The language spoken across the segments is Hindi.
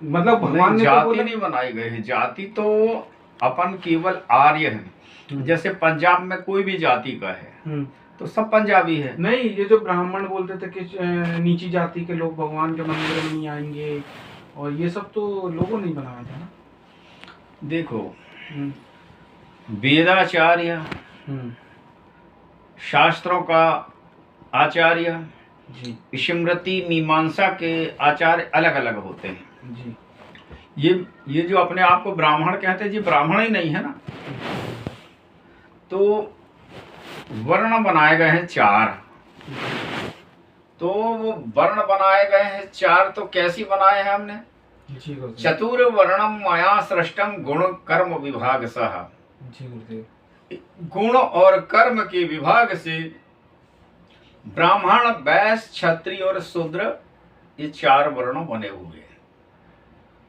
मतलब भगवान ने तो जाति बोला। नहीं बनाई गई है, जाति तो अपन केवल आर्य है। जैसे पंजाब में कोई भी जाति का है तो सब पंजाबी है। नहीं, ये जो ब्राह्मण बोलते थे कि नीची जाति के लोग भगवान के मंदिर में नहीं आएंगे, और ये सब तो लोगों ने बनाया था ना। देखो, वेदाचार्य, शास्त्रों का आचार्य जी स्मृति मीमांसा के आचार्य अलग अलग होते हैं जी। ये जो अपने आप को ब्राह्मण कहते हैं, जी ब्राह्मण ही नहीं है ना। तो वर्ण बनाए गए हैं 4। तो वो वर्ण बनाए गए हैं 4, तो कैसी बनाए हैं हमने? जी गुरुदेव। चतुर्वर्णम मया सृष्टम गुण कर्म विभाग सह। जी गुरुदेव। गुण और कर्म के विभाग से ब्राह्मण, वैश्य, क्षत्रिय और शूद्र, ये 4 वर्ण बने हुए हैं।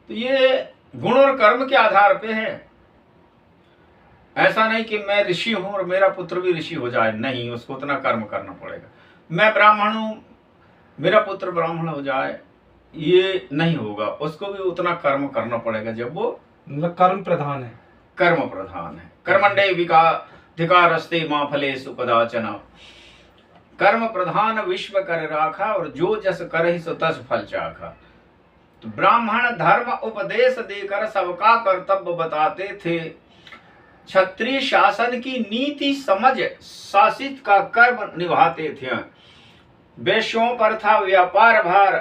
तो ये गुण और कर्म के आधार पे है। ऐसा नहीं कि मैं ऋषि हूं और मेरा पुत्र भी ऋषि हो जाए, नहीं, उसको उतना कर्म करना पड़ेगा। मैं ब्राह्मण हूं, मेरा पुत्र ब्राह्मण हो जाए, ये नहीं होगा, उसको भी उतना कर्म करना पड़ेगा जब वो मतलब कर्म प्रधान है। कर्म प्रधान है। कर्मण्डे विकाधिकारस्ते मां फलेषु कदाचन। कर्म प्रधान विश्व कर राखा, और जो जस करहि सो तस फल चाखा। तो ब्राह्मण धर्म उपदेश देकर सबका कर्तव्य बताते थे। क्षत्रिय शासन की नीति समझ शासित का कर्म निभाते थे। वैश्यों पर था व्यापार भार,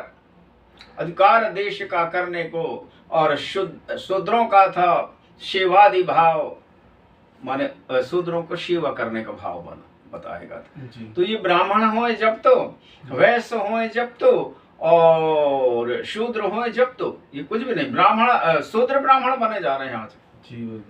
अधिकार देश का करने को, और शूद्रों का था सेवादि भाव, माने शूद्रों को सेवा करने का भाव बताएगा। तो ये ब्राह्मण हो जब तो, वैश्य हो जब तो, और शूद्र हो जब तो, ये कुछ भी नहीं, ब्राह्मण शूद्र ब्राह्मण बने जा रहे हैं आज। जी।